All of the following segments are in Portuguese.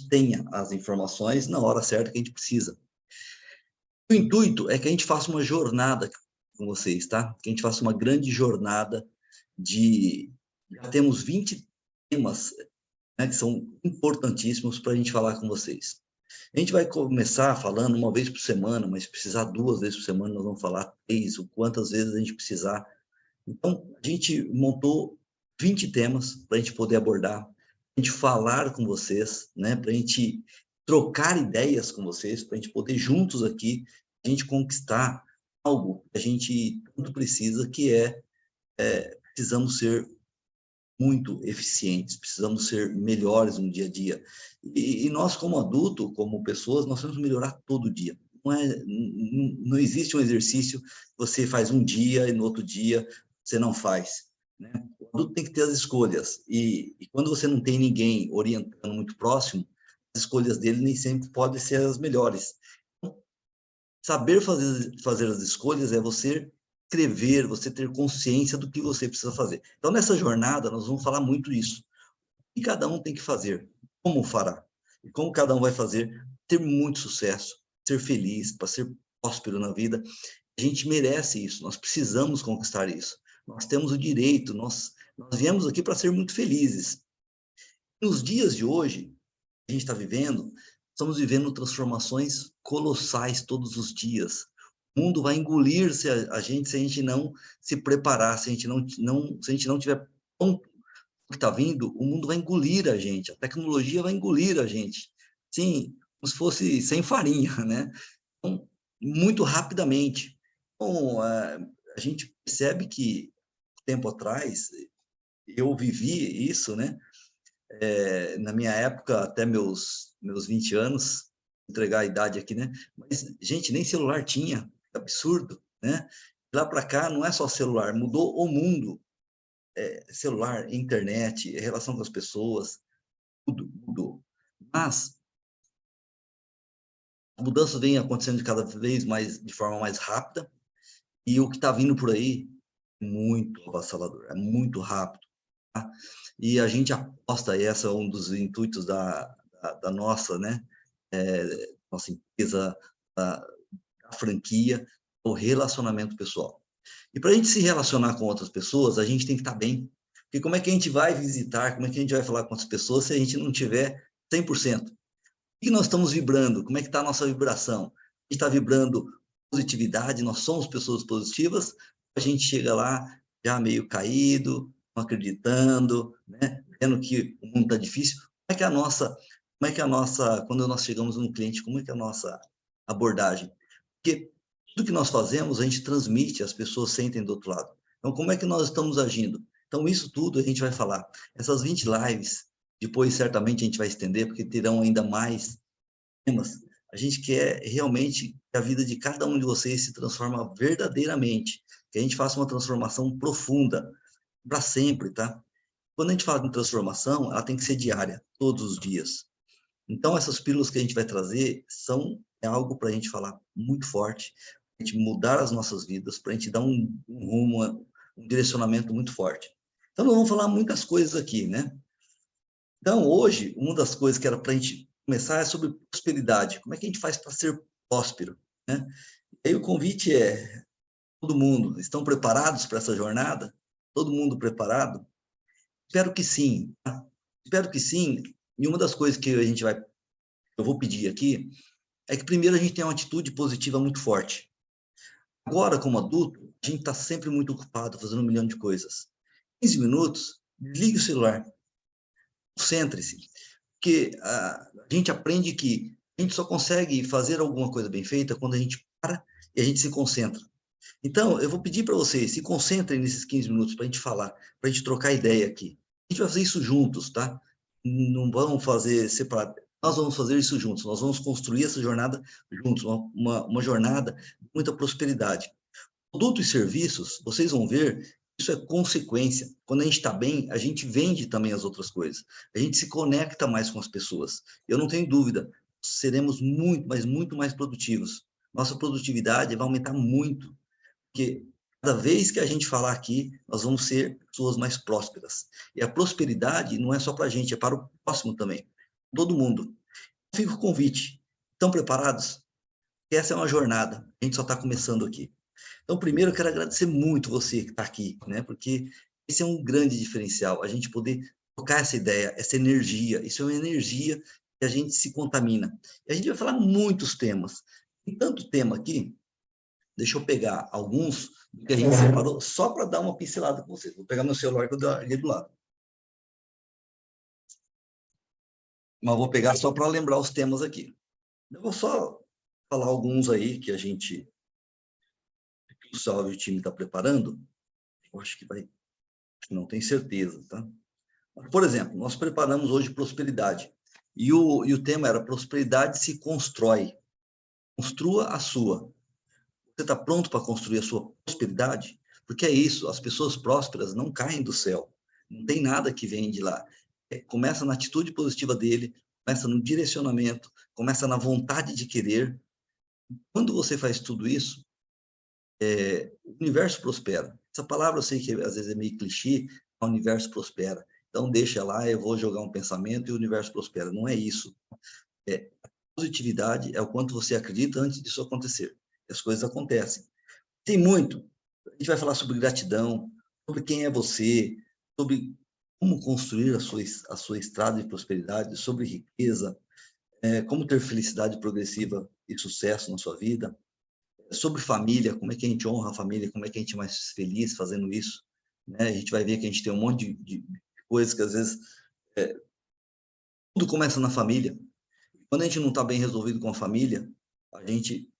gente tenha as informações na hora certa que a gente precisa. O intuito é que a gente faça uma jornada com vocês, tá? Que a gente faça uma grande jornada de... Já temos 20 temas, né, que são importantíssimos para a gente falar com vocês. A gente vai começar falando uma vez por semana, mas se precisar 2 vezes por semana, nós vamos falar 3, ou quantas vezes a gente precisar. Então, a gente montou 20 temas para a gente poder abordar, para a gente falar com vocês, né, para a gente trocar ideias com vocês, para a gente poder juntos aqui, a gente conquistar algo que a gente tanto precisa, que precisamos ser muito eficientes, precisamos ser melhores no dia a dia. E nós, como adulto, como pessoas, nós temos que melhorar todo dia. Não existe um exercício que você faz um dia e no outro dia você não faz, né? O adulto tem que ter as escolhas. E quando você não tem ninguém orientando muito próximo, as escolhas dele nem sempre podem ser as melhores. Então, saber fazer as escolhas é você escrever, você ter consciência do que você precisa fazer. Então, nessa jornada, nós vamos falar muito isso. O que cada um tem que fazer, como fará, e como cada um vai fazer, ter muito sucesso, ser feliz, para ser próspero na vida. A gente merece isso, nós precisamos conquistar isso. Nós temos o direito, nós viemos aqui para ser muito felizes. Nos dias de hoje, que a gente está vivendo, estamos vivendo transformações colossais todos os dias. O mundo vai engolir se a gente, se a gente não se preparar, se a gente não tiver pronto o que está vindo, o mundo vai engolir a gente, a tecnologia vai engolir a gente, sim, como se fosse sem farinha, né? Então, muito rapidamente. Bom, a gente percebe que, tempo atrás, eu vivi isso, né? Na minha época, até meus 20 anos, entregar a idade aqui, né? Mas, gente, nem celular tinha, absurdo, né? Lá para cá, não é só celular, mudou o mundo. Celular, internet, relação com as pessoas, tudo mudou. Mas a mudança vem acontecendo de cada vez mais, de forma mais rápida, e o que está vindo por aí é muito avassalador, é muito rápido. Tá? E a gente aposta, e esse é um dos intuitos da nossa, né, nossa empresa, da franquia, o relacionamento pessoal. E para a gente se relacionar com outras pessoas, a gente tem que estar bem. Porque como é que a gente vai visitar, como é que a gente vai falar com as pessoas se a gente não tiver 100%? O que nós estamos vibrando? Como é que está a nossa vibração? A gente está vibrando positividade, nós somos pessoas positivas, a gente chega lá já meio caído, não acreditando, né? Vendo que o mundo está difícil. Quando nós chegamos no cliente, como é que é a nossa abordagem? Porque tudo que nós fazemos, a gente transmite, as pessoas sentem do outro lado. Então, como é que nós estamos agindo? Então, isso tudo a gente vai falar. Essas 20 lives, depois certamente a gente vai estender, porque terão ainda mais temas. A gente quer realmente que a vida de cada um de vocês se transforme verdadeiramente, que a gente faça uma transformação profunda, para sempre, tá? Quando a gente fala em transformação, ela tem que ser diária, todos os dias. Então, essas pílulas que a gente vai trazer é algo para a gente falar muito forte, para a gente mudar as nossas vidas, para a gente dar um rumo, um direcionamento muito forte. Então, nós vamos falar muitas coisas aqui, né? Então, hoje, uma das coisas que era para a gente começar é sobre prosperidade. Como é que a gente faz para ser próspero, né? E aí o convite é, todo mundo, estão preparados para essa jornada? Todo mundo preparado? Espero que sim, tá? Espero que sim. E uma das coisas que eu vou pedir aqui, é que primeiro a gente tem uma atitude positiva muito forte. Agora, como adulto, a gente está sempre muito ocupado, fazendo 1 milhão de coisas. 15 minutos, ligue o celular, concentre-se. Porque a gente aprende que a gente só consegue fazer alguma coisa bem feita quando a gente para e a gente se concentra. Então, eu vou pedir para vocês, se concentrem nesses 15 minutos para a gente falar, para a gente trocar ideia aqui. A gente vai fazer isso juntos, tá? Não vamos fazer separado. Nós vamos fazer isso juntos, nós vamos construir essa jornada juntos, uma jornada de muita prosperidade. Produtos e serviços, vocês vão ver, isso é consequência. Quando a gente está bem, a gente vende também as outras coisas. A gente se conecta mais com as pessoas. Eu não tenho dúvida, seremos muito, mas muito mais produtivos. Nossa produtividade vai aumentar muito, porque cada vez que a gente falar aqui, nós vamos ser pessoas mais prósperas. E a prosperidade não é só para a gente, é para o próximo também. Todo mundo. fica o convite. Estão preparados? Essa é uma jornada, a gente só está começando aqui. Então, primeiro, eu quero agradecer muito você que está aqui, né? Porque esse é um grande diferencial, a gente poder tocar essa ideia, essa energia. Isso é uma energia que a gente se contamina. E a gente vai falar muitos temas. Tem tanto tema aqui, deixa eu pegar alguns que a gente separou só para dar uma pincelada com vocês. Vou pegar meu celular que eu ali do lado. Mas vou pegar só para lembrar os temas aqui. Eu vou só falar alguns aí que a gente, que o Salve e o time está preparando. Eu acho que vai, não tenho certeza, tá? Por exemplo, nós preparamos hoje prosperidade. E o tema era prosperidade se constrói. Construa a sua. Você está pronto para construir a sua prosperidade? Porque é isso, as pessoas prósperas não caem do céu. Não tem nada que vem de lá. Começa na atitude positiva dele, começa no direcionamento, começa na vontade de querer. Quando você faz tudo isso, o universo prospera. Essa palavra eu sei que às vezes é meio clichê, o universo prospera. Então deixa lá, eu vou jogar um pensamento e o universo prospera. Não é isso. Positividade é o quanto você acredita antes disso acontecer. As coisas acontecem. Tem muito. A gente vai falar sobre gratidão, sobre quem é você, sobre como construir a sua estrada de prosperidade, sobre riqueza, como ter felicidade progressiva e sucesso na sua vida, sobre família, como é que a gente honra a família, como é que a gente é mais feliz fazendo isso. Né? A gente vai ver que a gente tem um monte de coisas que às vezes tudo começa na família. Quando a gente não está bem resolvido com a família, a gente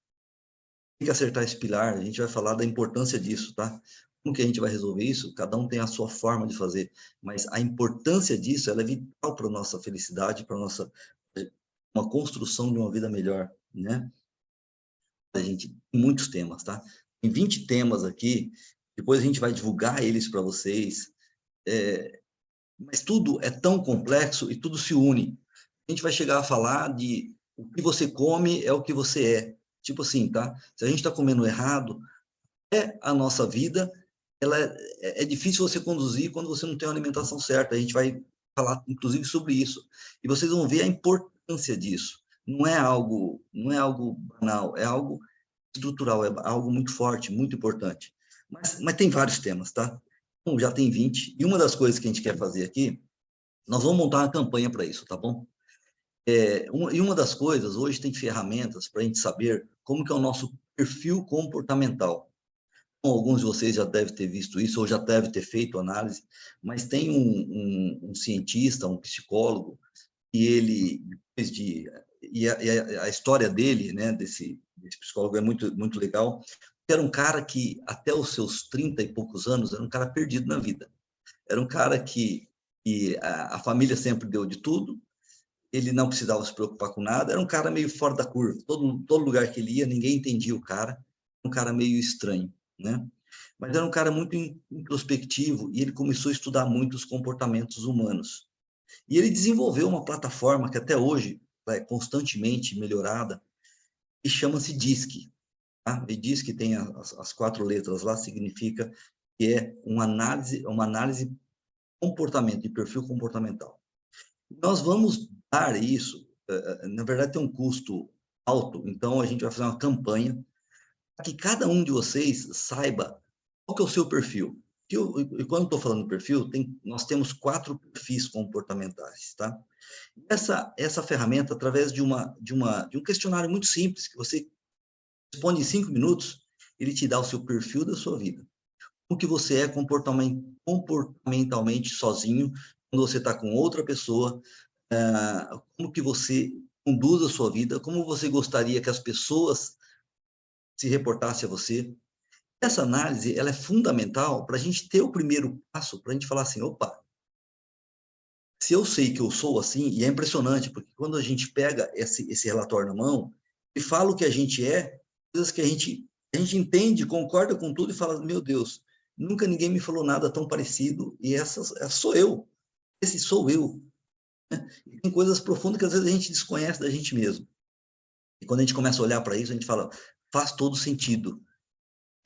tem que acertar esse pilar, a gente vai falar da importância disso, tá? Como que a gente vai resolver isso? Cada um tem a sua forma de fazer, mas a importância disso, ela é vital para a nossa felicidade, para a nossa uma construção de uma vida melhor, né? A gente tem muitos temas, tá? Tem 20 temas aqui, depois a gente vai divulgar eles para vocês, mas tudo é tão complexo e tudo se une. A gente vai chegar a falar de o que você come é o que você é. Tipo assim, tá? Se a gente está comendo errado, a nossa vida, ela é difícil você conduzir quando você não tem uma alimentação certa. A gente vai falar, inclusive, sobre isso. E vocês vão ver a importância disso. Não é algo banal, é algo estrutural, é algo muito forte, muito importante. Mas tem vários temas, tá? Então, já tem 20. E uma das coisas que a gente quer fazer aqui, nós vamos montar uma campanha para isso, tá bom? E uma das coisas, hoje tem ferramentas para a gente saber como que é o nosso perfil comportamental. Bom, alguns de vocês já devem ter visto isso, ou já devem ter feito análise, mas tem um cientista, um psicólogo, e ele, depois de... a história dele, né, desse psicólogo é muito, muito legal. Era um cara que, até os seus 30 e poucos anos, era um cara perdido na vida. Era um cara que a família sempre deu de tudo, ele não precisava se preocupar com nada, era um cara meio fora da curva. Todo lugar que ele ia, ninguém entendia o cara, um cara meio estranho, né? Mas era um cara muito introspectivo e ele começou a estudar muito os comportamentos humanos. E ele desenvolveu uma plataforma que até hoje é constantemente melhorada e chama-se DISC. Tá? E DISC tem as 4 letras lá, significa que é uma análise comportamento, de perfil comportamental. Nós vamos dar isso, na verdade tem um custo alto, então a gente vai fazer uma campanha para que cada um de vocês saiba qual que é o seu perfil. E quando estou falando perfil, nós temos 4 perfis comportamentais, tá? Essa ferramenta, através de um questionário muito simples, que você responde em 5 minutos, ele te dá o seu perfil da sua vida. O que você é comportamentalmente sozinho, quando você está com outra pessoa, como que você conduz a sua vida, como você gostaria que as pessoas se reportassem a você. Essa análise, ela é fundamental para a gente ter o primeiro passo, para a gente falar assim, opa, se eu sei que eu sou assim, e é impressionante, porque quando a gente pega esse relatório na mão e fala o que a gente é, coisas que a gente entende, concorda com tudo e fala, meu Deus, nunca ninguém me falou nada tão parecido, e essa sou eu, esse sou eu. Né? E tem coisas profundas que às vezes a gente desconhece da gente mesmo. E quando a gente começa a olhar para isso, a gente fala, faz todo sentido.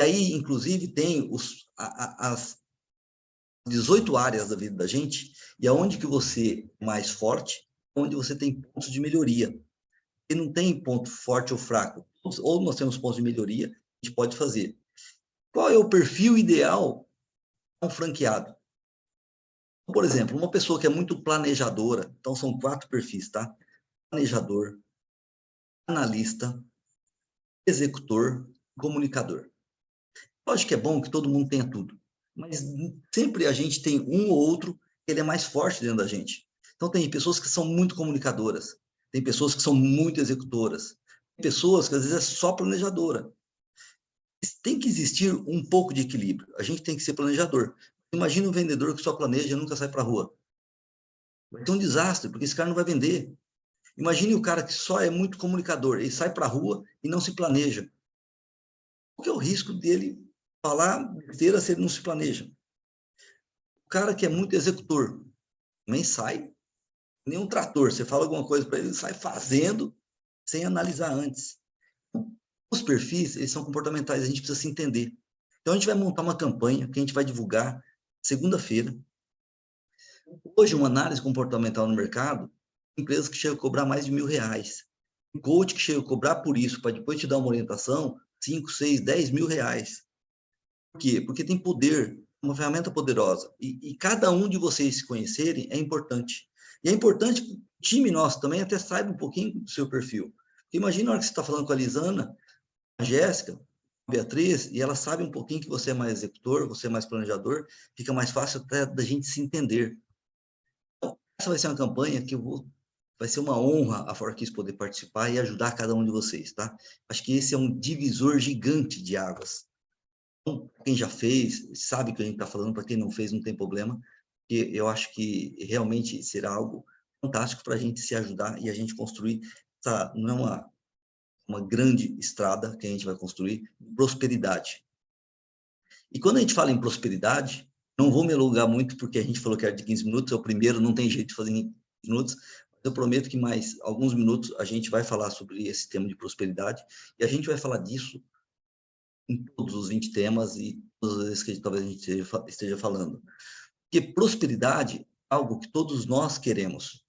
E aí, inclusive, tem as 18 áreas da vida da gente, e aonde que você é mais forte, onde você tem pontos de melhoria. ele não tem ponto forte ou fraco. Ou nós temos pontos de melhoria, a gente pode fazer. Qual é o perfil ideal de um franqueado? Por exemplo, uma pessoa que é muito planejadora, então são 4 perfis, tá? Planejador, analista, executor, comunicador. Lógico que é bom que todo mundo tenha tudo, mas sempre a gente tem um ou outro que ele é mais forte dentro da gente. Então tem pessoas que são muito comunicadoras, tem pessoas que são muito executoras, tem pessoas que às vezes é só planejadora. Tem que existir um pouco de equilíbrio. A gente tem que ser planejador. Imagina um vendedor que só planeja e nunca sai para a rua. Vai ter um desastre, porque esse cara não vai vender. Imagine o cara que só é muito comunicador, ele sai para a rua e não se planeja. Qual que é o risco dele falar besteira se ele não se planeja? O cara que é muito executor, nem sai, nem um trator. Você fala alguma coisa para ele, ele sai fazendo sem analisar antes. Os perfis, eles são comportamentais, a gente precisa se entender. Então, a gente vai montar uma campanha que a gente vai divulgar segunda-feira. Hoje, uma análise comportamental no mercado, empresas que chegam a cobrar mais de R$1.000. Um coach que chega a cobrar por isso, para depois te dar uma orientação, 5, 6, 10 mil reais. Por quê? Porque tem poder, uma ferramenta poderosa. E cada um de vocês se conhecerem é importante. E é importante que o time nosso também até saiba um pouquinho do seu perfil. Porque imagina a hora que você está falando com a Lisana, a Jéssica, a Beatriz, e ela sabe um pouquinho que você é mais executor, você é mais planejador, fica mais fácil até da gente se entender. Então, essa vai ser uma campanha que vai ser uma honra a Forquis poder participar e ajudar cada um de vocês, tá? Acho que esse é um divisor gigante de águas. Então, quem já fez, sabe o que a gente está falando, para quem não fez, não tem problema, porque eu acho que realmente será algo fantástico para a gente se ajudar e a gente construir, não é uma grande estrada que a gente vai construir, prosperidade. E quando a gente fala em prosperidade, não vou me alongar muito, porque a gente falou que era de 15 minutos, é o primeiro, não tem jeito de fazer em 15 minutos, mas eu prometo que mais alguns minutos a gente vai falar sobre esse tema de prosperidade, e a gente vai falar disso em todos os 20 temas e todas as vezes que talvez a gente esteja falando. Porque prosperidade é algo que todos nós queremos.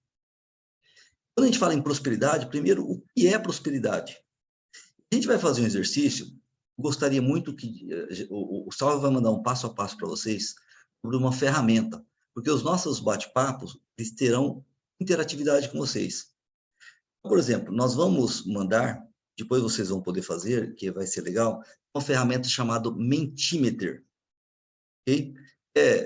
Quando a gente fala em prosperidade, primeiro, o que é prosperidade? A gente vai fazer um exercício, gostaria muito que o Salve vai mandar um passo a passo para vocês sobre uma ferramenta, porque os nossos bate-papos, eles terão interatividade com vocês. Por exemplo, nós vamos mandar, depois vocês vão poder fazer, que vai ser legal, uma ferramenta chamada Mentimeter. Okay?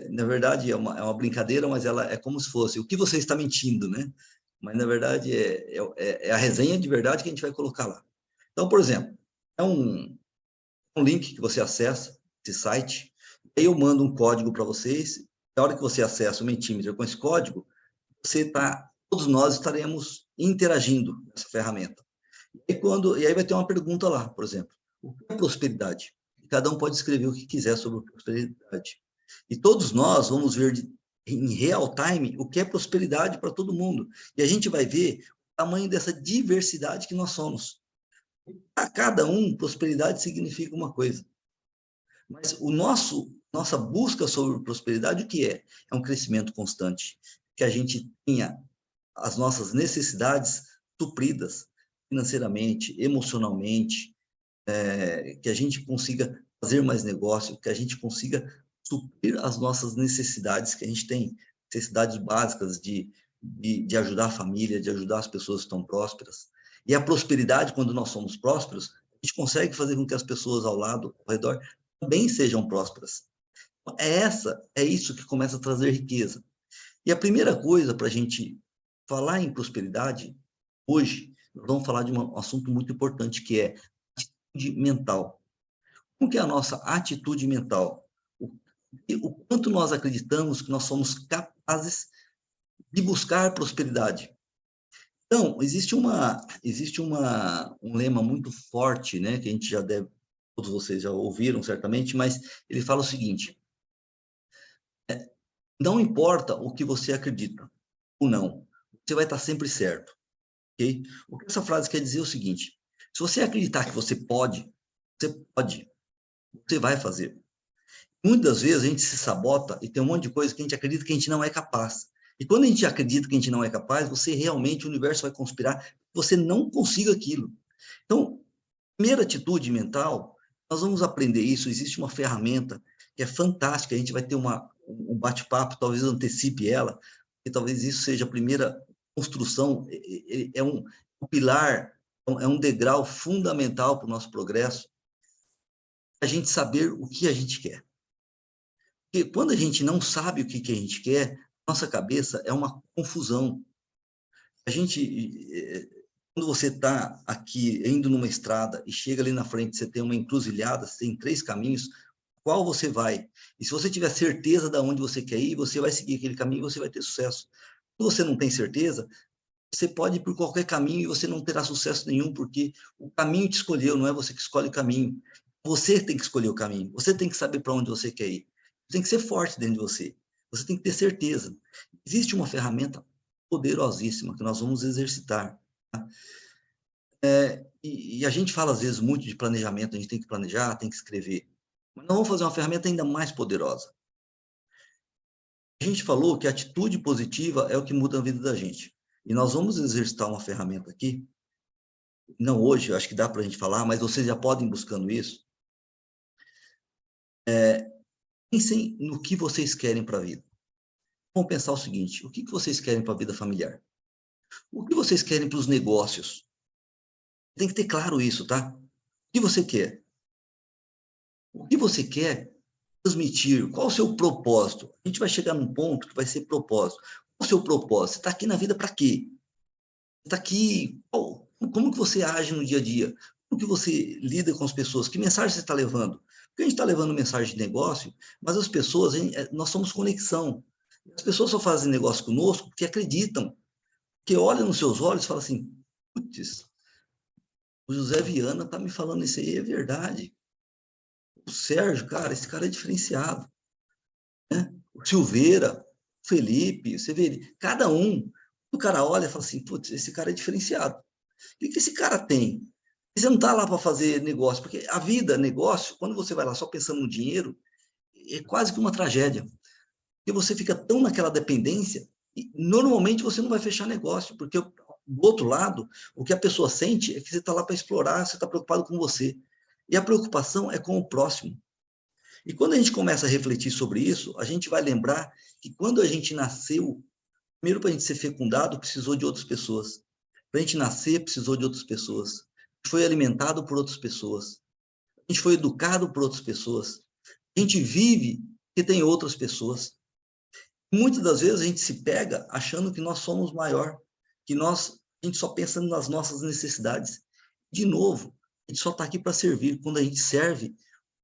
Na verdade, é uma brincadeira, mas ela é como se fosse o que você está mentindo, né? Mas, na verdade, é a resenha de verdade que a gente vai colocar lá. Então, por exemplo, é um link que você acessa, esse site, aí eu mando um código para vocês, na hora que você acessa o Mentimeter com esse código, todos nós estaremos interagindo nessa ferramenta. E aí vai ter uma pergunta lá, por exemplo, o que é prosperidade? E cada um pode escrever o que quiser sobre prosperidade. E todos nós vamos ver em real time o que é prosperidade para todo mundo. E a gente vai ver o tamanho dessa diversidade que nós somos. Para cada um, prosperidade significa uma coisa. Mas nossa busca sobre prosperidade, o que é? É um crescimento constante. Que a gente tenha as nossas necessidades supridas financeiramente, emocionalmente, que a gente consiga fazer mais negócio, que a gente consiga suprir as nossas necessidades que a gente tem, necessidades básicas de ajudar a família, de ajudar as pessoas que estão prósperas. E a prosperidade, quando nós somos prósperos, a gente consegue fazer com que as pessoas ao lado, ao redor, também sejam prósperas. É isso que começa a trazer riqueza. E a primeira coisa para a gente falar em prosperidade, hoje, nós vamos falar de um assunto muito importante, que é atitude mental. Como que é a nossa atitude mental? O quanto nós acreditamos que nós somos capazes de buscar prosperidade. Então, existe um lema muito forte, né, que a gente todos vocês já ouviram certamente, mas ele fala o seguinte: não importa o que você acredita ou não, você vai estar sempre certo. Okay? O que essa frase quer dizer é o seguinte: se você acreditar que você pode, você vai fazer. Muitas vezes a gente se sabota e tem um monte de coisa que a gente acredita que a gente não é capaz. E quando a gente acredita que a gente não é capaz, você realmente, o universo vai conspirar, você não consiga aquilo. Então, primeira atitude mental, nós vamos aprender isso, existe uma ferramenta que é fantástica, a gente vai ter um bate-papo, talvez antecipe ela, e talvez isso seja a primeira construção, é um pilar, é um degrau fundamental para o nosso progresso, a gente saber o que a gente quer. Porque quando a gente não sabe o que a gente quer, nossa cabeça é uma confusão. A gente, quando você está aqui indo numa estrada e chega ali na frente, você tem uma encruzilhada, você tem 3 caminhos, qual você vai? E se você tiver certeza de onde você quer ir, você vai seguir aquele caminho e você vai ter sucesso. Se você não tem certeza, você pode ir por qualquer caminho e você não terá sucesso nenhum, porque o caminho te escolheu, não é você que escolhe o caminho. Você tem que escolher o caminho, você tem que saber para onde você quer ir. Você tem que ser forte dentro de você, você tem que ter certeza. Existe uma ferramenta poderosíssima que nós vamos exercitar. Tá? E a gente fala às vezes muito de planejamento, a gente tem que planejar, tem que escrever. Mas nós vamos fazer uma ferramenta ainda mais poderosa. A gente falou que a atitude positiva é o que muda a vida da gente. E nós vamos exercitar uma ferramenta aqui, não hoje, acho que dá para a gente falar, mas vocês já podem ir buscando isso. Pensem no que vocês querem para a vida. Vamos pensar o seguinte, o que vocês querem para a vida familiar? O que vocês querem para os negócios? Tem que ter claro isso, tá? O que você quer? O que você quer transmitir? Qual o seu propósito? A gente vai chegar num ponto que vai ser propósito. Qual o seu propósito? Você está aqui na vida para quê? Você está aqui... Como que você age no dia a dia? Como que você lida com as pessoas? Que mensagem você está levando? Porque a gente está levando mensagem de negócio, mas as pessoas, nós somos conexão. As pessoas só fazem negócio conosco porque acreditam, porque olham nos seus olhos e falam assim, putz, o José Viana está me falando isso aí, é verdade. O Sérgio, cara, esse cara é diferenciado. Né? O Silveira, o Felipe, você vê, cada um, o cara olha e fala assim, putz, esse cara é diferenciado. O que esse cara tem? Você não está lá para fazer negócio, porque a vida, negócio, quando você vai lá só pensando no dinheiro, é quase que uma tragédia. Porque você fica tão naquela dependência, e normalmente você não vai fechar negócio, porque do outro lado, o que a pessoa sente é que você está lá para explorar, você está preocupado com você. E a preocupação é com o próximo. E quando a gente começa a refletir sobre isso, a gente vai lembrar que quando a gente nasceu, primeiro para a gente ser fecundado, precisou de outras pessoas. Para a gente nascer, precisou de outras pessoas. A gente foi alimentado por outras pessoas. A gente foi educado por outras pessoas. A gente vive que tem outras pessoas. Muitas das vezes a gente se pega achando que nós somos maior, que a gente só pensa nas nossas necessidades. De novo, a gente só está aqui para servir. Quando a gente serve,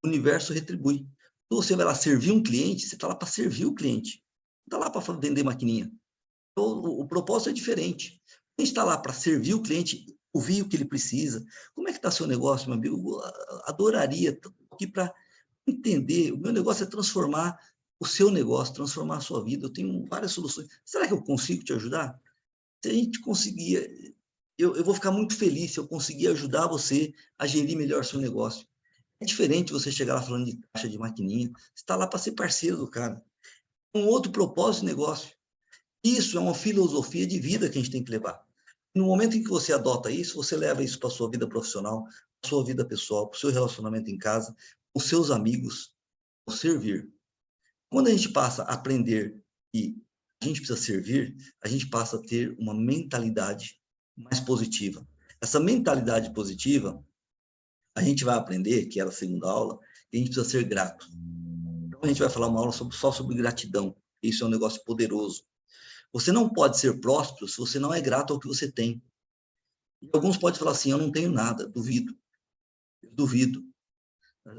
o universo retribui. Quando você vai lá servir um cliente, você está lá para servir o cliente. Não está lá para vender maquininha. Então, o propósito é diferente. A gente está lá para servir o cliente, ouvir o que ele precisa. Como é que está seu negócio, meu amigo? Eu adoraria estar aqui para entender. O meu negócio é transformar o seu negócio, transformar a sua vida. Eu tenho várias soluções. Será que eu consigo te ajudar? Se a gente conseguir, eu vou ficar muito feliz se eu conseguir ajudar você a gerir melhor seu negócio. É diferente você chegar lá falando de caixa de maquininha. Você está lá para ser parceiro do cara. Um outro propósito de negócio. Isso é uma filosofia de vida que a gente tem que levar. No momento em que você adota isso, você leva isso para a sua vida profissional, para a sua vida pessoal, para o seu relacionamento em casa, com os seus amigos, o servir. Quando a gente passa a aprender que a gente precisa servir, a gente passa a ter uma mentalidade mais positiva. Essa mentalidade positiva, a gente vai aprender, que era a segunda aula, que a gente precisa ser grato. Então, a gente vai falar uma aula só sobre gratidão. Isso é um negócio poderoso. Você não pode ser próspero se você não é grato ao que você tem. E alguns podem falar assim, eu não tenho nada, duvido. Eu duvido.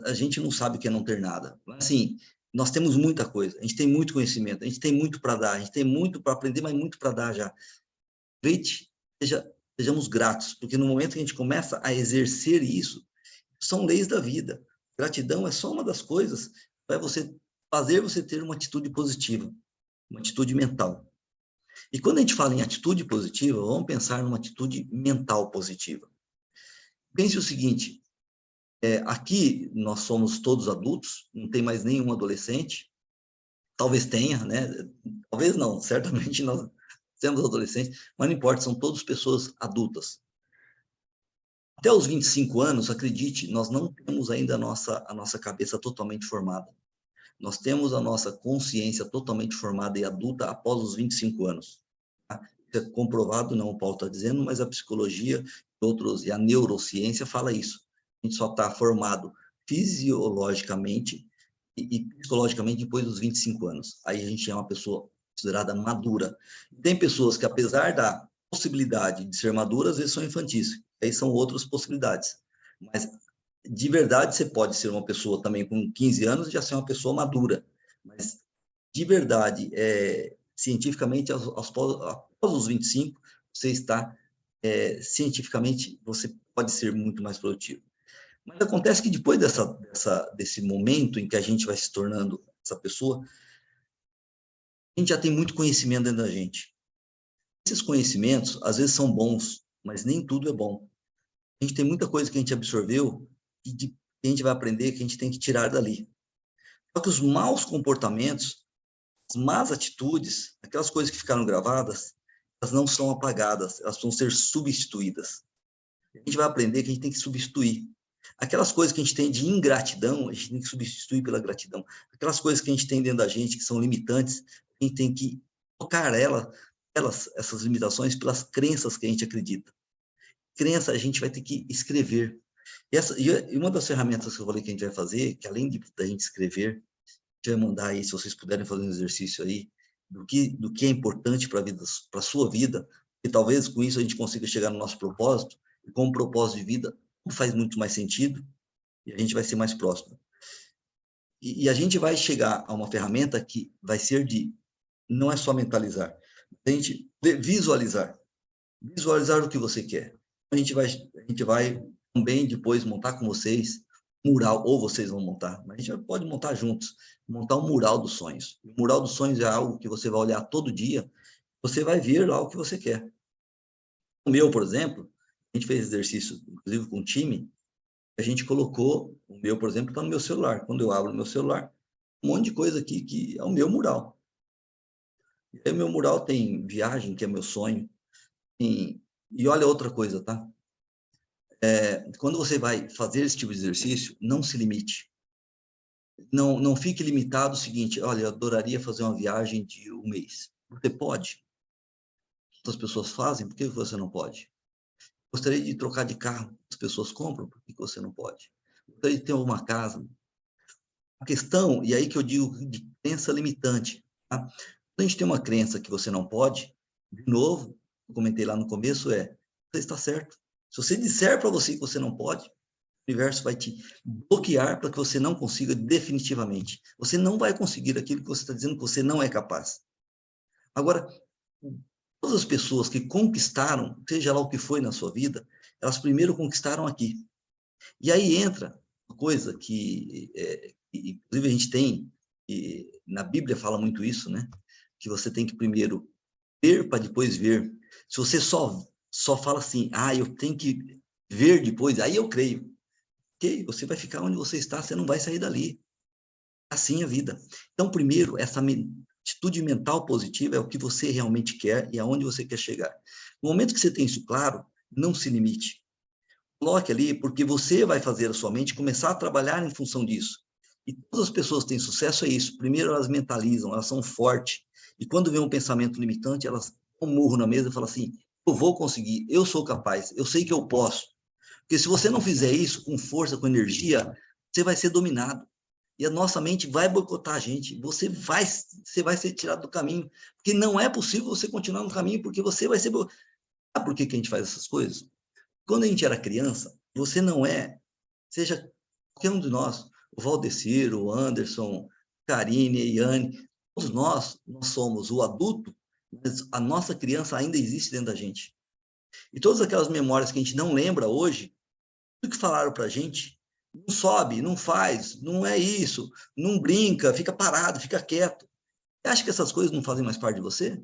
A gente não sabe o que é não ter nada. Mas, assim, nós temos muita coisa, a gente tem muito conhecimento, a gente tem muito para dar, a gente tem muito para aprender, mas muito para dar já. Aproveite, sejamos gratos, porque no momento que a gente começa a exercer isso, são leis da vida. Gratidão é só uma das coisas que vai fazer você ter uma atitude positiva, uma atitude mental. E quando a gente fala em atitude positiva, vamos pensar numa atitude mental positiva. Pense o seguinte, aqui nós somos todos adultos, não tem mais nenhum adolescente, talvez tenha, né? Talvez não, certamente nós temos adolescentes, mas não importa, são todas pessoas adultas. Até os 25 anos, acredite, nós não temos ainda a nossa cabeça totalmente formada. Nós temos a nossa consciência totalmente formada e adulta após os 25 anos. Tá? Isso é comprovado, não o Paulo está dizendo, mas a psicologia e a neurociência fala isso. A gente só está formado fisiologicamente e psicologicamente depois dos 25 anos. Aí a gente é uma pessoa considerada madura. Tem pessoas que, apesar da possibilidade de ser maduras, às vezes são infantis. Aí são outras possibilidades. Mas, de verdade, você pode ser uma pessoa também com 15 anos e já ser uma pessoa madura. Mas, de verdade, cientificamente, após os 25, você está, cientificamente, você pode ser muito mais produtivo. Mas acontece que depois desse momento em que a gente vai se tornando essa pessoa, a gente já tem muito conhecimento dentro da gente. Esses conhecimentos, às vezes, são bons, mas nem tudo é bom. A gente tem muita coisa que a gente absorveu e que a gente vai aprender que a gente tem que tirar dali. Só que os maus comportamentos, as más atitudes, aquelas coisas que ficaram gravadas, elas não são apagadas, elas vão ser substituídas. A gente vai aprender que a gente tem que substituir. Aquelas coisas que a gente tem de ingratidão, a gente tem que substituir pela gratidão. Aquelas coisas que a gente tem dentro da gente que são limitantes, a gente tem que trocar essas limitações pelas crenças que a gente acredita. Crença a gente vai ter que escrever. E uma das ferramentas que eu falei que a gente vai fazer, que além da gente escrever, a gente vai mandar aí, se vocês puderem fazer um exercício aí, do que é importante para a sua vida, e talvez com isso a gente consiga chegar no nosso propósito, e com o propósito de vida faz muito mais sentido, e a gente vai ser mais próximo. E a gente vai chegar a uma ferramenta que vai ser não é só mentalizar, a gente visualizar o que você quer. A gente vai também depois montar com vocês um mural, ou vocês vão montar, mas a gente pode montar juntos, montar um mural dos sonhos. O mural dos sonhos é algo que você vai olhar todo dia, você vai ver lá o que você quer. O meu, por exemplo, a gente fez exercício, inclusive com o time, a gente colocou, o meu, por exemplo, está no meu celular. Quando eu abro o meu celular, um monte de coisa aqui que é o meu mural. E aí, o meu mural tem viagem, que é meu sonho, e olha outra coisa, tá? Quando você vai fazer esse tipo de exercício, não se limite. Não fique limitado ao seguinte, olha, eu adoraria fazer uma viagem de um mês. Você pode. As pessoas fazem, por que você não pode? Gostaria de trocar de carro, as pessoas compram, por que você não pode? Gostaria de ter uma casa. A questão, e aí que eu digo de crença limitante, tá? Quando a gente tem uma crença que você não pode, de novo, eu comentei lá no começo, você está certo. Se você disser para você que você não pode, o universo vai te bloquear para que você não consiga definitivamente. Você não vai conseguir aquilo que você está dizendo que você não é capaz. Agora, todas as pessoas que conquistaram, seja lá o que foi na sua vida, elas primeiro conquistaram aqui. E aí entra uma coisa que, inclusive, a gente tem, e na Bíblia fala muito isso, né? Que você tem que primeiro ver para depois ver. Se você só fala assim, eu tenho que ver depois, aí eu creio. Ok, você vai ficar onde você está, você não vai sair dali. Assim é a vida. Então, primeiro, essa atitude mental positiva é o que você realmente quer e aonde você quer chegar. No momento que você tem isso claro, não se limite. Coloque ali, porque você vai fazer a sua mente começar a trabalhar em função disso. E todas as pessoas que têm sucesso é isso. Primeiro, elas mentalizam, elas são fortes. E quando vem um pensamento limitante, elas dão um murro na mesa e falam assim, eu vou conseguir, eu sou capaz, eu sei que eu posso. Porque se você não fizer isso com força, com energia, você vai ser dominado. E a nossa mente vai boicotar a gente. Você vai ser tirado do caminho. Porque não é possível você continuar no caminho, porque você vai ser... Sabe por que a gente faz essas coisas? Quando a gente era criança, você não seja qualquer um de nós, o Valdecir, o Anderson, Karine, a Iane, todos nós somos o adulto, mas a nossa criança ainda existe dentro da gente. E todas aquelas memórias que a gente não lembra hoje, tudo que falaram para a gente, não sobe, não faz, não é isso, não brinca, fica parado, fica quieto. Você acha que essas coisas não fazem mais parte de você?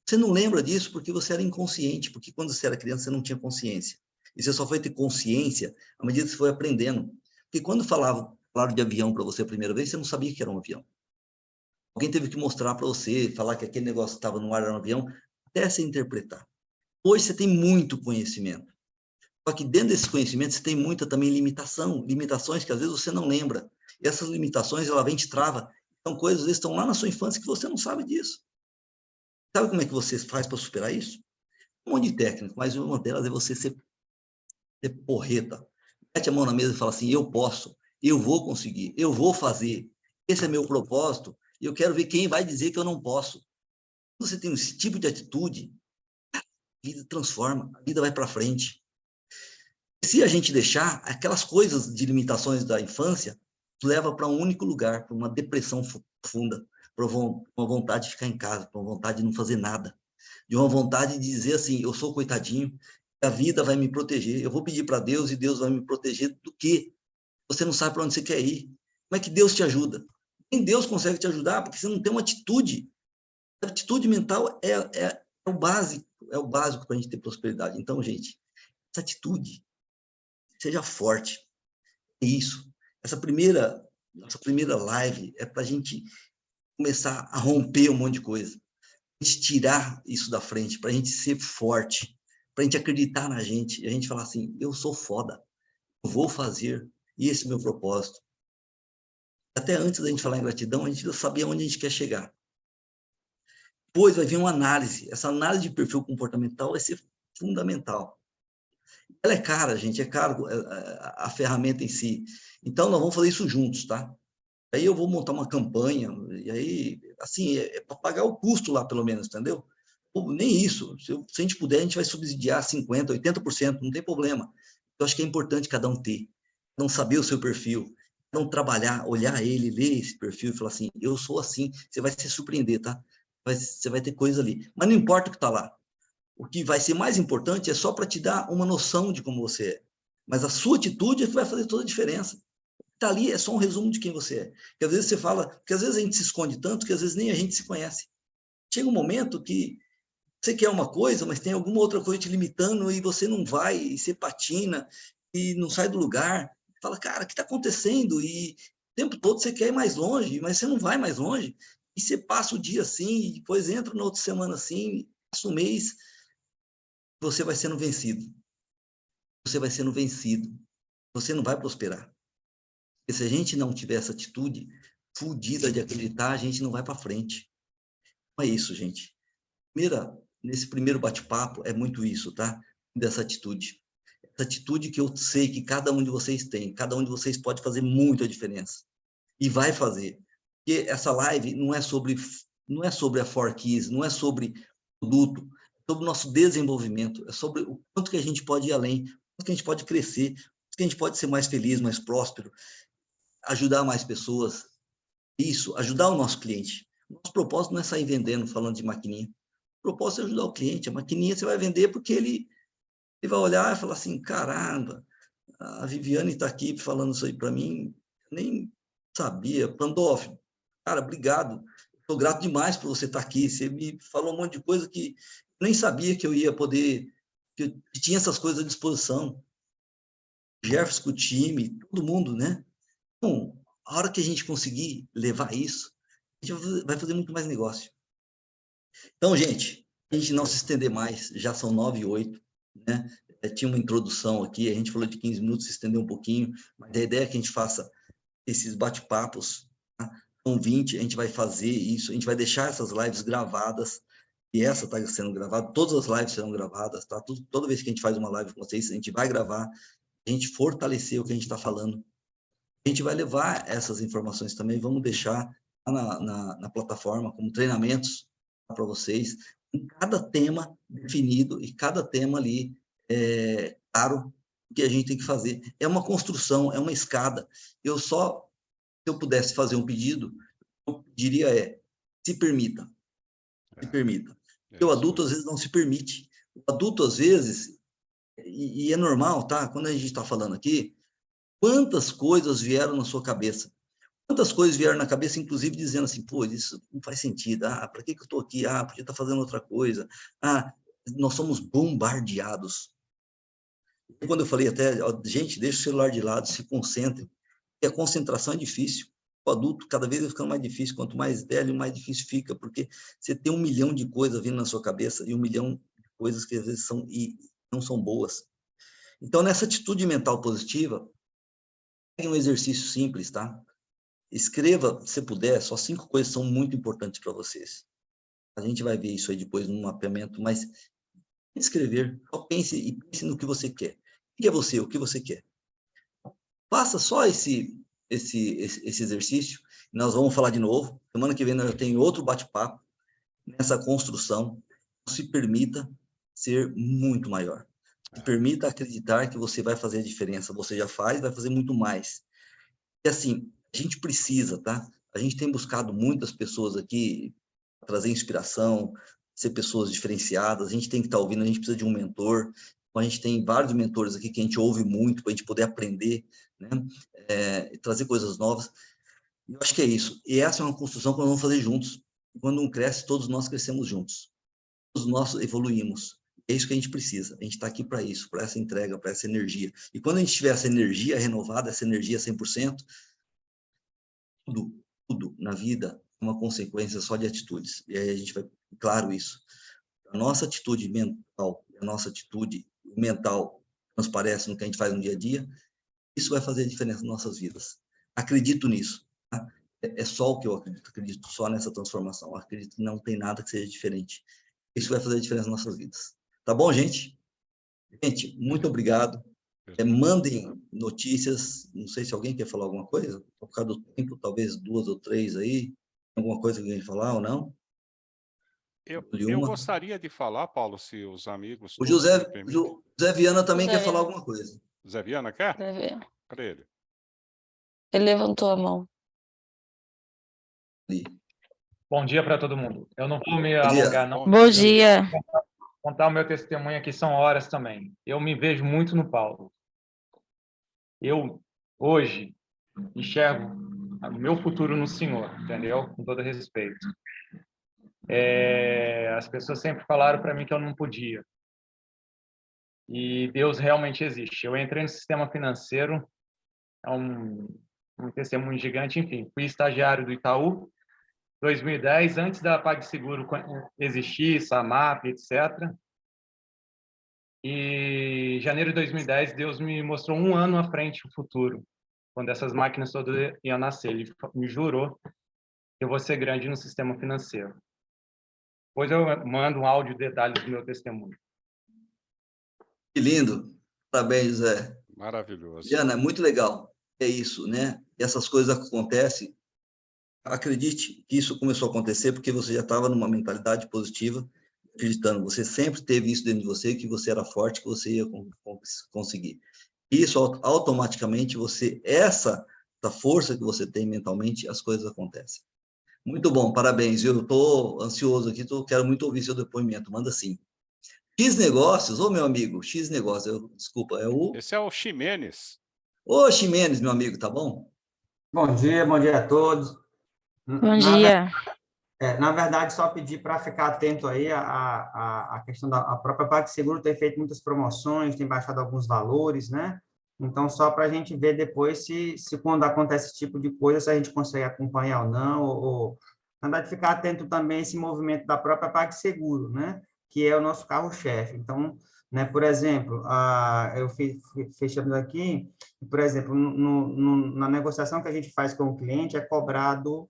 Você não lembra disso porque você era inconsciente, porque quando você era criança você não tinha consciência. E você só foi ter consciência à medida que você foi aprendendo. Porque quando falaram de avião para você a primeira vez, você não sabia que era um avião. Alguém teve que mostrar para você, falar que aquele negócio que estava no ar era um avião, até você interpretar. Hoje você tem muito conhecimento. Só que dentro desse conhecimento você tem muita também limitação, limitações que às vezes você não lembra. E essas limitações, ela vem te trava. São coisas, às vezes, estão lá na sua infância que você não sabe disso. Sabe como é que você faz para superar isso? Um monte de técnica, mas uma delas é você ser porreta. Mete a mão na mesa e fala assim, eu posso, eu vou conseguir, eu vou fazer. Esse é meu propósito e eu quero ver quem vai dizer que eu não posso. Quando você tem esse tipo de atitude, a vida transforma, a vida vai para frente. Se a gente deixar, aquelas coisas de limitações da infância leva para um único lugar, para uma depressão profunda, para uma vontade de ficar em casa, para uma vontade de não fazer nada, de uma vontade de dizer assim, eu sou coitadinho, a vida vai me proteger, eu vou pedir para Deus e Deus vai me proteger do quê? Você não sabe para onde você quer ir. Como é que Deus te ajuda? Nem Deus consegue te ajudar, porque você não tem uma atitude. A atitude mental é o básico para a gente ter prosperidade. Então, gente, essa atitude, seja forte. É isso. Nossa primeira live é para a gente começar a romper um monte de coisa. A gente tirar isso da frente, para a gente ser forte, para a gente acreditar na gente, e a gente falar assim, eu sou foda, eu vou fazer, e esse é o meu propósito. Até antes da gente falar em gratidão, a gente já sabia onde a gente quer chegar. Depois vai vir uma análise. Essa análise de perfil comportamental vai ser fundamental. Ela é cara, gente, é caro a ferramenta em si. Então, nós vamos fazer isso juntos, tá? Aí eu vou montar uma campanha, e aí, assim, é para pagar o custo lá, pelo menos, entendeu? Ou nem isso. Se a gente puder, a gente vai subsidiar 50%, 80%, não tem problema. Eu acho que é importante cada um ter, não saber o seu perfil, não trabalhar, olhar ele, ler esse perfil e falar assim, eu sou assim, você vai se surpreender, tá? Você vai ter coisa ali. Mas não importa o que está lá. O que vai ser mais importante é só para te dar uma noção de como você é. Mas a sua atitude é que vai fazer toda a diferença. Está ali, é só um resumo de quem você é. Porque às vezes você fala, porque às vezes a gente se esconde tanto que às vezes nem a gente se conhece. Chega um momento que você quer uma coisa, mas tem alguma outra coisa te limitando e você não vai, e você patina, e não sai do lugar. Fala, cara, o que está acontecendo? E o tempo todo você quer ir mais longe, mas você não vai mais longe. E você passa o dia assim, e depois entra na outra semana assim, passa um mês, você vai sendo vencido. Você vai sendo vencido. Você não vai prosperar. Porque se a gente não tiver essa atitude fudida de acreditar, a gente não vai para frente. Não é isso, gente. Nesse primeiro bate-papo é muito isso, tá? Dessa atitude. Essa atitude que eu sei que cada um de vocês tem, cada um de vocês pode fazer muita diferença. E vai fazer. Porque essa live não é sobre a Forkeys, não é sobre produto, é sobre o nosso desenvolvimento, é sobre o quanto que a gente pode ir além, o quanto que a gente pode crescer, o quanto que a gente pode ser mais feliz, mais próspero, ajudar mais pessoas. Isso, ajudar o nosso cliente. Nosso propósito não é sair vendendo, falando de maquininha. O propósito é ajudar o cliente. A maquininha você vai vender porque ele vai olhar e falar assim, caramba, a Viviane está aqui falando isso aí para mim, nem sabia. Pandolf, cara, obrigado. Estou grato demais por você estar aqui. Você me falou um monte de coisa que nem sabia que eu ia poder, que tinha essas coisas à disposição. Jefferson com o time, todo mundo, né? Então, a hora que a gente conseguir levar isso, a gente vai fazer muito mais negócio. Então, gente, a gente não se estender mais, já são 9h08, né? Tinha uma introdução aqui, a gente falou de 15 minutos, se estendeu um pouquinho, mas a ideia é que a gente faça esses bate-papos, tá? São 20, a gente vai fazer isso, a gente vai deixar essas lives gravadas, e essa está sendo gravada, todas as lives serão gravadas, tá? Toda vez que a gente faz uma live com vocês, a gente vai gravar, a gente fortalecer o que a gente está falando. A gente vai levar essas informações também, vamos deixar na plataforma como treinamentos para vocês, em cada tema definido e cada tema ali claro o que a gente tem que fazer. É uma construção, é uma escada. Se eu pudesse fazer um pedido, eu diria se permita, se permita. Porque o adulto às vezes não se permite. O adulto às vezes, e é normal, tá? Quando a gente está falando aqui, quantas coisas vieram na sua cabeça? Quantas coisas vieram na cabeça, inclusive dizendo assim, pô, isso não faz sentido. Ah, para que eu estou aqui? Ah, podia estar fazendo outra coisa. Ah, nós somos bombardeados. E quando eu falei até, ó, gente, deixa o celular de lado, se concentre. E a concentração é difícil. O adulto cada vez vai ficando mais difícil, quanto mais velho, mais difícil fica, porque você tem 1 milhão de coisas vindo na sua cabeça e 1 milhão de coisas que às vezes são e não são boas. Então, nessa atitude mental positiva, pegue um exercício simples, tá? Escreva, se puder, só 5 coisas são muito importantes para vocês. A gente vai ver isso aí depois no mapeamento, mas escrever, só pense no que você quer. O que é você? O que você quer? Faça só esse exercício. Nós vamos falar de novo. Semana que vem nós já tem outro bate-papo nessa construção. Se permita ser muito maior. Se permita acreditar que você vai fazer a diferença. Você já faz, vai fazer muito mais. E assim, a gente precisa, tá? A gente tem buscado muitas pessoas aqui para trazer inspiração, ser pessoas diferenciadas. A gente tem que estar ouvindo, a gente precisa de um mentor. A gente tem vários mentores aqui que a gente ouve muito para a gente poder aprender, né? Trazer coisas novas. Eu acho que é isso. E essa é uma construção que nós vamos fazer juntos. Quando um cresce, todos nós crescemos juntos. Todos nós evoluímos. É isso que a gente precisa. A gente está aqui para isso, para essa entrega, para essa energia. E quando a gente tiver essa energia renovada, essa energia 100%, tudo na vida é uma consequência só de atitudes. E aí a gente vai, claro, isso. A nossa atitude mental, a nossa atitude mental transparece no que a gente faz no dia a dia, isso vai fazer a diferença nas nossas vidas. Acredito nisso. Tá? É só o que eu acredito só nessa transformação. Eu acredito que não tem nada que seja diferente. Isso vai fazer a diferença nas nossas vidas. Tá bom, gente? Gente, muito obrigado. Mandem notícias. Não sei se alguém quer falar alguma coisa. Por causa do tempo, talvez 2 ou 3 aí. Alguma coisa que alguém falar ou não? Eu gostaria de falar, Paulo, se os amigos O todos José, me permitem. José Viana também quer falar alguma coisa. Zé Viana quer? Para ele. Ele levantou a mão. Bom dia para todo mundo. Eu não vou me alongar, não. Bom dia. Contar o meu testemunho aqui, são horas também. Eu me vejo muito no Paulo. Eu, hoje, enxergo o meu futuro no Senhor, entendeu? Com todo respeito. As pessoas sempre falaram para mim que eu não podia. E Deus realmente existe. Eu entrei no sistema financeiro, é um testemunho gigante, enfim. Fui estagiário do Itaú, 2010, antes da PagSeguro existir, Samap, etc. E em janeiro de 2010, Deus me mostrou 1 ano à frente o futuro, quando essas máquinas todas iam nascer. Ele me jurou que eu vou ser grande no sistema financeiro. Depois eu mando um áudio de detalhes do meu testemunho. Que lindo. Parabéns, José. Maravilhoso. Diana, é muito legal. É isso, né? E essas coisas acontecem. Acredite que isso começou a acontecer porque você já estava numa mentalidade positiva, acreditando. Você sempre teve isso dentro de você, que você era forte, que você ia conseguir. Isso, automaticamente, essa força que você tem mentalmente, as coisas acontecem. Muito bom, parabéns. Eu estou ansioso aqui, quero muito ouvir seu depoimento. Manda sim. X Negócios, ô meu amigo, X Negócios, desculpa, é o... Esse é o Ximenes. Ô Ximenes, meu amigo, tá bom? Bom dia a todos. Bom dia. Na verdade, só pedir para ficar atento aí à questão da própria PagSeguro ter feito muitas promoções, tem baixado alguns valores, né? Então, só para a gente ver depois se quando acontece esse tipo de coisa, se a gente consegue acompanhar ou não, ou na verdade, ficar atento também a esse movimento da própria PagSeguro, né? Que é o nosso carro-chefe. Então, né, por exemplo, eu fechamos aqui, por exemplo, na negociação que a gente faz com o cliente, é cobrado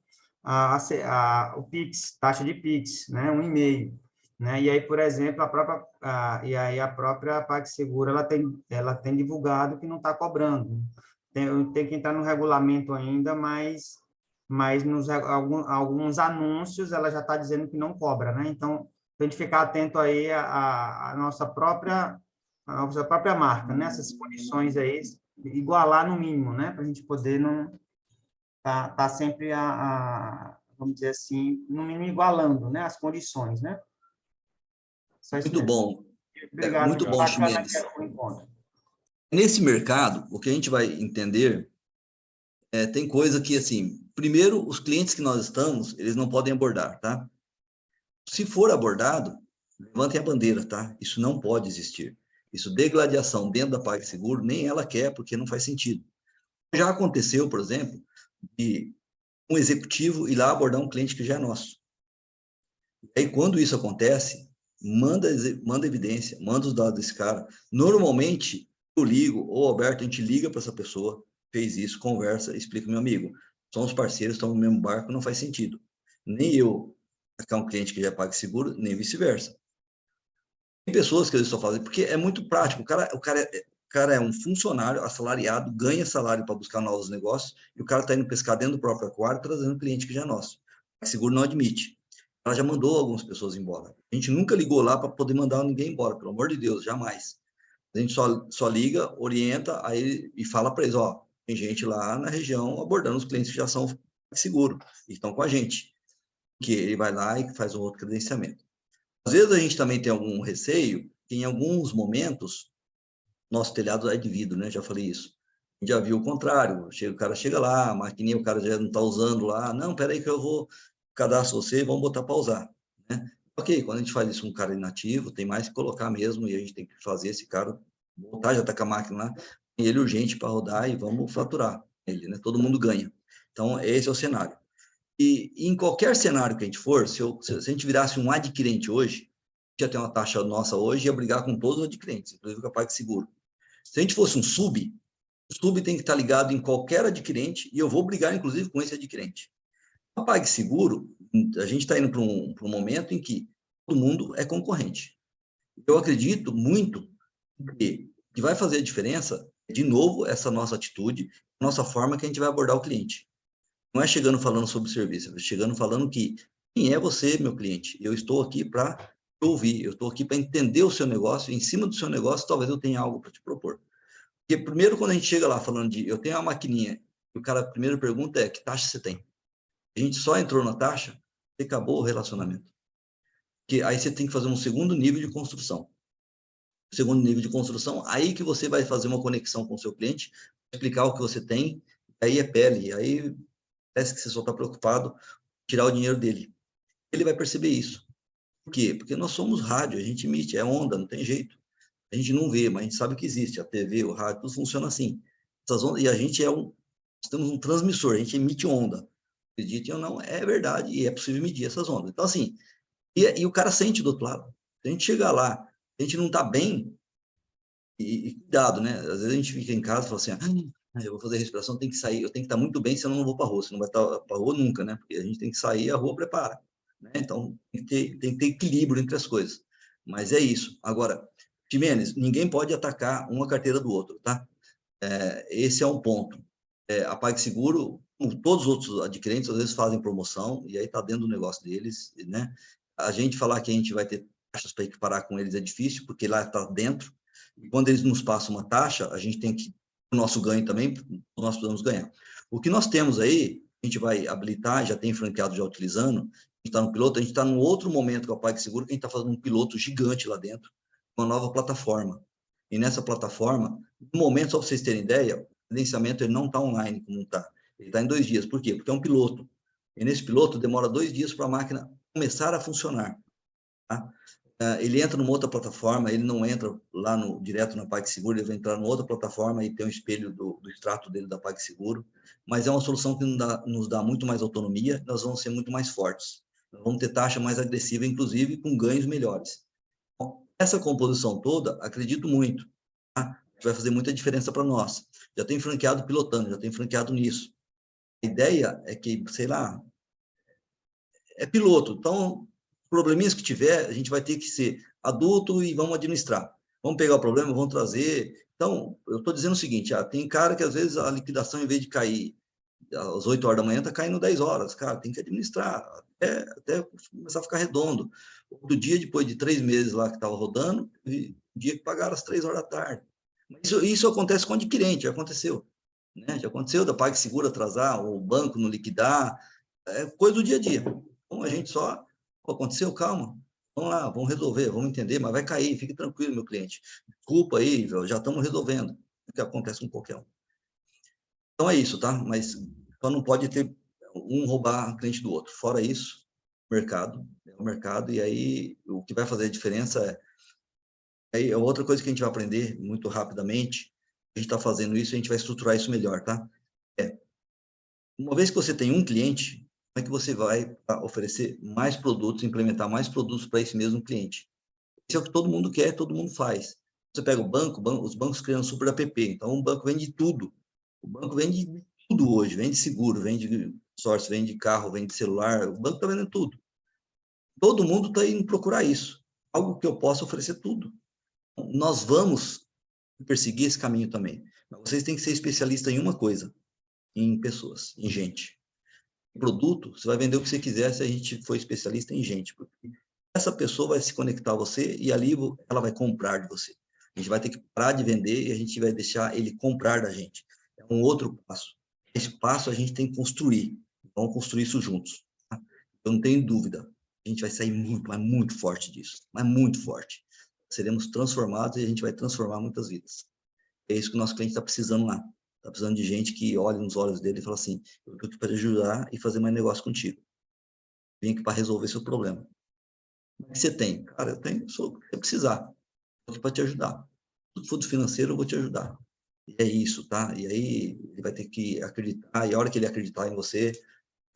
o Pix, taxa de Pix, né, 1,5, né? E aí, por exemplo, a própria PagSeguro, ela tem divulgado que não está cobrando. Tem que entrar no regulamento ainda, mas alguns anúncios ela já está dizendo que não cobra, né? Então, a gente ficar atento aí à nossa própria marca, né? Essas condições aí, igualar no mínimo, né? Para a gente poder não tá sempre vamos dizer assim, no mínimo igualando, né? As condições, né? Muito bom. Obrigado. Muito bom, Ximenes. Nesse mercado, o que a gente vai entender tem coisa que, assim, primeiro, os clientes que nós estamos, eles não podem abordar, tá? Se for abordado, levantem a bandeira, tá? Isso não pode existir. Isso, degladiação dentro da PagSeguro, nem ela quer, porque não faz sentido. Já aconteceu, por exemplo, de um executivo ir lá abordar um cliente que já é nosso. E aí, quando isso acontece, manda evidência, manda os dados desse cara. Normalmente, eu ligo, ou Alberto, a gente liga para essa pessoa, fez isso, conversa, explica, meu amigo, somos parceiros, estamos no mesmo barco, não faz sentido. Nem eu atacar um cliente que já paga seguro, nem vice-versa. Tem pessoas que eles só fazem, porque é muito prático, o cara é um funcionário assalariado, ganha salário para buscar novos negócios, e o cara está indo pescar dentro do próprio aquário, trazendo um cliente que já é nosso. O seguro não admite. Ela já mandou algumas pessoas embora. A gente nunca ligou lá para poder mandar ninguém embora, pelo amor de Deus, jamais. A gente só liga, orienta, aí, e fala para eles, ó, tem gente lá na região abordando os clientes que já são seguro, e estão com a gente. Que ele vai lá e faz um outro credenciamento. Às vezes a gente também tem algum receio, que em alguns momentos, nosso telhado é de vidro, né? Já falei isso. A gente já viu o contrário, o cara chega lá, a maquininha o cara já não está usando lá, não, peraí que eu vou cadastrar você, vamos botar para usar, né? Ok, quando a gente faz isso com um cara inativo, tem mais que colocar mesmo, e a gente tem que fazer esse cara voltar, já está com a máquina lá, e ele urgente para rodar e vamos faturar ele, né? Todo mundo ganha. Então, esse é o cenário. E em qualquer cenário que a gente for, se a gente virasse um adquirente hoje, já tem uma taxa nossa hoje, ia brigar com todos os adquirentes, inclusive com a PagSeguro. Se a gente fosse um sub, o sub tem que estar ligado em qualquer adquirente, e eu vou brigar, inclusive, com esse adquirente. A PagSeguro, a gente está indo para um momento em que todo mundo é concorrente. Eu acredito muito que o que vai fazer a diferença é, de novo, essa nossa atitude, nossa forma que a gente vai abordar o cliente. Não é chegando falando sobre serviço, é chegando falando que quem é você, meu cliente? Eu estou aqui para ouvir, eu estou aqui para entender o seu negócio, e em cima do seu negócio, talvez eu tenha algo para te propor. Porque primeiro, quando a gente chega lá falando de, eu tenho uma maquininha, e o cara, a primeira pergunta é, que taxa você tem? A gente só entrou na taxa e acabou o relacionamento. Porque aí você tem que fazer um segundo nível de construção. Segundo nível de construção, aí que você vai fazer uma conexão com o seu cliente, explicar o que você tem, aí é pele, aí parece que você só está preocupado em tirar o dinheiro dele. Ele vai perceber isso. Por quê? Porque nós somos rádio, a gente emite, é onda, não tem jeito. A gente não vê, mas a gente sabe que existe. A TV, o rádio, tudo funciona assim. Essas ondas, e a gente nós temos um transmissor, a gente emite onda. Acreditem ou não, é verdade, e é possível medir essas ondas. Então, assim, e o cara sente do outro lado. Se a gente chegar lá, a gente não está bem, e cuidado, né? Às vezes a gente fica em casa e fala assim, eu vou fazer respiração, tem que sair, eu tenho que estar muito bem, senão eu não vou para a rua, você não vai estar para a rua nunca, né? Porque a gente tem que sair, a rua prepara, né? Então, tem que ter equilíbrio entre as coisas. Mas é isso. Agora, Ximenes, ninguém pode atacar uma carteira do outro, tá? Esse é um ponto. A PagSeguro, como todos os outros adquirentes, às vezes fazem promoção, e aí está dentro do negócio deles, né? A gente falar que a gente vai ter taxas para equiparar com eles é difícil, porque lá está dentro, e quando eles nos passam uma taxa, a gente tem que, o nosso ganho também, nós podemos ganhar. O que nós temos aí, a gente vai habilitar, já tem franqueado já utilizando, a gente está no piloto, a gente está num outro momento com a PagSeguro, que a gente está fazendo um piloto gigante lá dentro, uma nova plataforma. E nessa plataforma, no momento, só para vocês terem ideia, o credenciamento ele não está online como está. Ele está em 2 dias. Por quê? Porque é um piloto. E nesse piloto demora 2 dias para a máquina começar a funcionar. Tá? Ele entra numa outra plataforma, ele não entra lá direto na PagSeguro, ele vai entrar numa outra plataforma e tem um espelho do extrato dele da PagSeguro, mas é uma solução que nos dá muito mais autonomia, nós vamos ser muito mais fortes. Nós vamos ter taxa mais agressiva, inclusive com ganhos melhores. Então, essa composição toda, acredito muito, tá? Vai fazer muita diferença para nós. Já tem franqueado pilotando, já tem franqueado nisso. A ideia é que, sei lá, é piloto, então probleminhas que tiver, a gente vai ter que ser adulto e vamos administrar. Vamos pegar o problema, vamos trazer. Então, eu estou dizendo o seguinte, tem cara que às vezes a liquidação, em vez de cair às 8 horas da manhã, está caindo 10 horas. Cara, tem que administrar, até começar a ficar redondo. Outro dia, depois de 3 meses lá que estava rodando, um dia que pagaram às 3 horas da tarde. Isso acontece com adquirente, já aconteceu. Né? Já aconteceu da PagSeguro atrasar, o banco não liquidar, é coisa do dia a dia. Então, a gente só aconteceu, calma, vamos lá, vamos resolver, vamos entender, mas vai cair, fique tranquilo, meu cliente. Desculpa aí, já estamos resolvendo, o que acontece com qualquer um. Então é isso, tá? Mas só não pode ter um roubar o cliente do outro. Fora isso, mercado, é o mercado, e aí o que vai fazer a diferença é outra coisa que a gente vai aprender muito rapidamente, a gente está fazendo isso, a gente vai estruturar isso melhor, tá? Uma vez que você tem um cliente, como é que você vai oferecer mais produtos, implementar mais produtos para esse mesmo cliente? Isso é o que todo mundo quer, todo mundo faz. Você pega o banco, os bancos criam super app, então o banco vende tudo. O banco vende tudo hoje, vende seguro, vende consórcio, vende carro, vende celular, o banco está vendendo tudo. Todo mundo está indo procurar isso, algo que eu possa oferecer tudo. Nós vamos perseguir esse caminho também. Mas vocês têm que ser especialista em uma coisa, em pessoas, em gente. Em produto, você vai vender o que você quiser se a gente for especialista em gente, porque essa pessoa vai se conectar a você e ali ela vai comprar de você. A gente vai ter que parar de vender e a gente vai deixar ele comprar da gente. É um outro passo. Esse passo a gente tem que construir. Vamos construir isso juntos. Tá? Eu não tenho dúvida. A gente vai sair muito, mas muito forte disso. Mas muito forte. Seremos transformados e a gente vai transformar muitas vidas. É isso que o nosso cliente está precisando lá. Está precisando de gente que olhe nos olhos dele e fala assim, eu estou aqui para ajudar e fazer mais negócio contigo. Vim aqui para resolver seu problema. O que você tem? Cara, eu tenho, se precisar. Estou aqui para te ajudar. Tudo que for do financeiro, eu vou te ajudar. E é isso, tá? E aí ele vai ter que acreditar, e a hora que ele acreditar em você,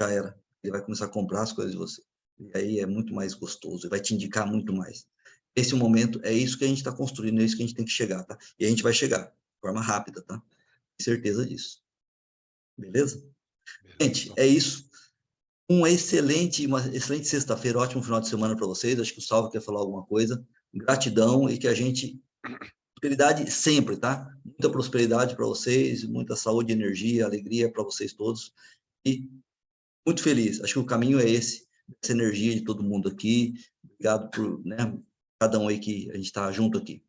já era. Ele vai começar a comprar as coisas de você. E aí é muito mais gostoso, ele vai te indicar muito mais. Esse momento, é isso que a gente está construindo, é isso que a gente tem que chegar, tá? E a gente vai chegar, de forma rápida, tá? Tenho certeza disso. Beleza? Gente, é isso. Uma excelente sexta-feira, ótimo final de semana para vocês. Acho que o Salvo quer falar alguma coisa. Gratidão e que a gente... Prosperidade sempre, tá? Muita prosperidade para vocês, muita saúde, energia, alegria para vocês todos. E muito feliz. Acho que o caminho é esse, essa energia de todo mundo aqui. Obrigado por, né, cada um aí que a gente está junto aqui.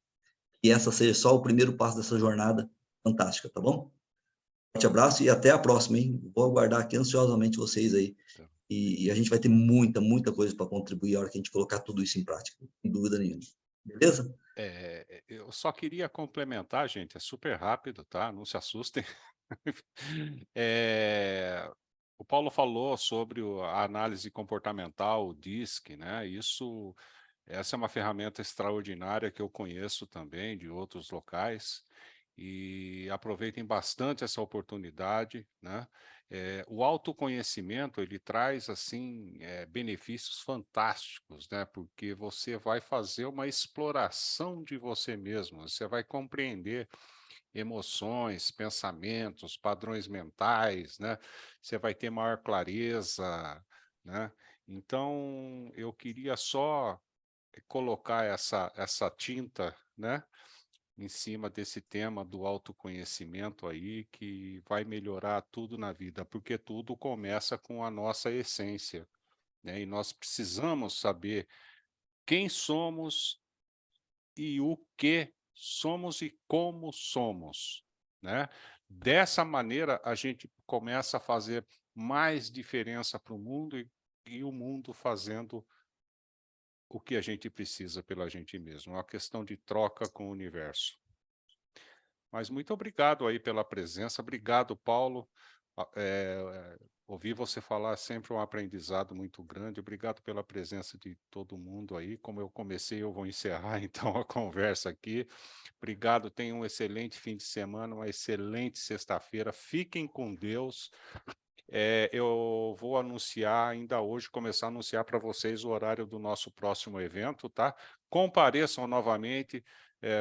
E essa seja só o primeiro passo dessa jornada fantástica, tá bom? Forte abraço e até a próxima, hein? Vou aguardar aqui ansiosamente vocês aí. E a gente vai ter muita, muita coisa para contribuir a hora que a gente colocar tudo isso em prática, sem dúvida nenhuma. Beleza? Eu só queria complementar, gente, é super rápido, tá? Não se assustem. O Paulo falou sobre a análise comportamental, o DISC, né? Essa é uma ferramenta extraordinária que eu conheço também de outros locais e aproveitem bastante essa oportunidade, né? O autoconhecimento, ele traz, assim, benefícios fantásticos, né? Porque você vai fazer uma exploração de você mesmo, você vai compreender emoções, pensamentos, padrões mentais, né? Você vai ter maior clareza, né? Então, eu queria só colocar essa tinta, né, em cima desse tema do autoconhecimento aí, que vai melhorar tudo na vida, porque tudo começa com a nossa essência, né? E nós precisamos saber quem somos e o que somos e como somos, né? Dessa maneira, a gente começa a fazer mais diferença para o mundo e o mundo fazendo o que a gente precisa pela gente mesmo, é uma questão de troca com o universo. Mas muito obrigado aí pela presença, obrigado, Paulo. Ouvir você falar é sempre um aprendizado muito grande, obrigado pela presença de todo mundo aí. Como eu comecei, eu vou encerrar então a conversa aqui. Obrigado, tenham um excelente fim de semana, uma excelente sexta-feira, fiquem com Deus. Eu vou anunciar ainda hoje, começar a anunciar para vocês o horário do nosso próximo evento, tá? Compareçam novamente,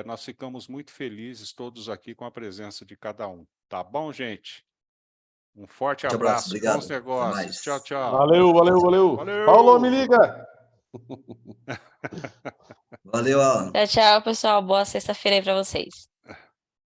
nós ficamos muito felizes todos aqui com a presença de cada um. Tá bom, gente? Um forte abraço, obrigado. bons negócios. Tchau, tchau. Valeu, valeu, valeu. Valeu. Paulo, me liga! Valeu, Alan. Tchau, tchau, pessoal. Boa sexta-feira aí para vocês.